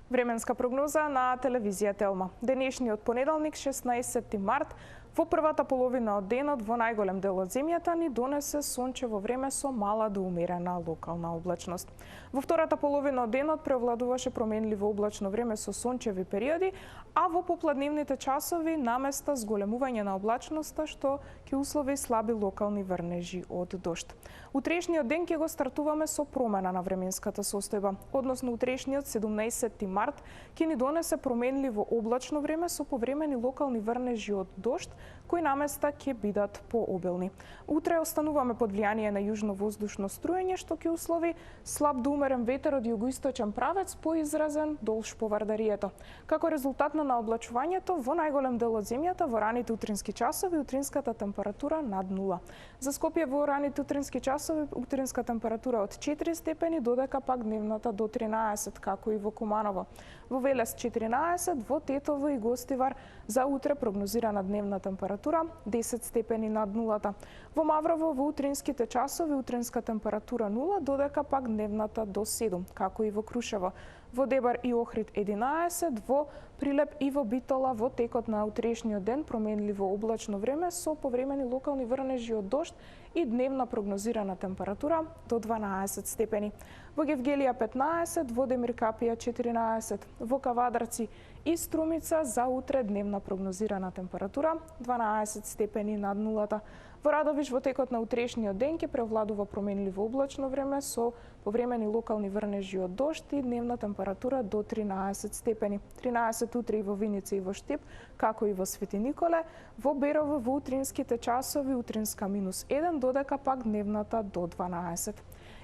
Временска прогноза на телевизија Телма. Денешниот понеделник, 16 март, во првата половина од денот во најголем дел од земјата ни донесе сончево време со мала до умерена локална облачност. Во втората половина од денот преовладуваше променливо облачно време со сончеви периоди, а во попладневните часови наместа зголемување на облачноста што ќе услови слаби локални врнежи од дожд. Утрешниот ден ќе го стартуваме со промена на временската состојба, односно утрешниот 17 март ќе ни донесе променливо облачно време со повремени локални врнежи од дожд, кои наместа ќе бидат пообилни. Утре остануваме под влијание на јужно воздушно струење што ќе услови слаб до умерен ветер од југоисточен правец поизразен долж повардарието. Како резултат на наоблачувањето во најголем дел од земјата во раните утрински часови утринската температура над нула. За Скопје во раните утрински часови утринска температура од 4 степени, додека пак дневната до 13, како и во Куманово. Во Велес 14, во Тетово и Гостивар за утре прогнозирана дневна температура 10 степени над нулата. Во Маврово во утринските часови утринска температура 0, додека пак дневната до 7, како и во Крушево. Во Дебар и Охрид 11, во Прилеп и во Битола во текот на утрешниот ден променливо облачно време со повремени локални врнежи од дожд и дневна прогнозирана температура до 12 степени. Во Гевгелија 15, во Демиркапија 14, во Кавадарци и Струмица за утре дневна прогнозирана температура 12 степени над нулата. Во Радовиш во текот на утрешниот ден ќе преовладува променливо облачно време со повремени локални врнежи од дожд и дневна температура до 13 степени. 13 утре и во Виница и во Штип, како и во Свети Николе. Во Берово во утринските часови утринска -1, додека пак дневната до 12.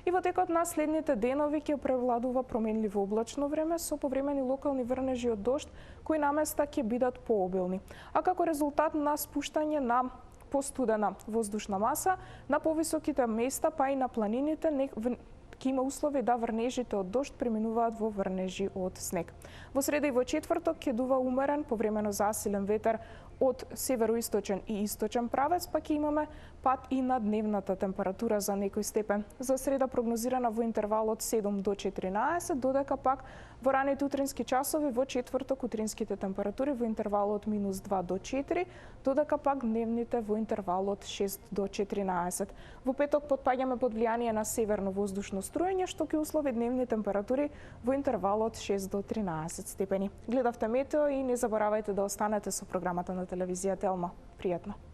И во текот на следните денови ќе превладува променливо облачно време со повремени локални врнежи од дожд, кои наместа ќе бидат пообилни. А како резултат на спуштање на постудена воздушна маса, на повисоките места, па и на планините, ќе има услови да врнежите од дожд преминуваат во врнежи од снег. Во среда и во четврток ќе дува умерен, повремено засилен ветер од североисточен и источен правец, па ќе имаме пад и на дневната температура за некој степен. За среда прогнозирана во интервал од 7 до 14, додека пак во раните утрински часови во четврток утринските температури во интервал од -2 до 4, додека пак дневните во интервал од 6 до 14. Во петок потпаѓаме под влијание на северно воздушно струење што ќе услови дневни температури во интервал од 6 до 13 степени. Гледавте метео и не заборавајте да останете со програмата на телевизија Телма. Пријатно!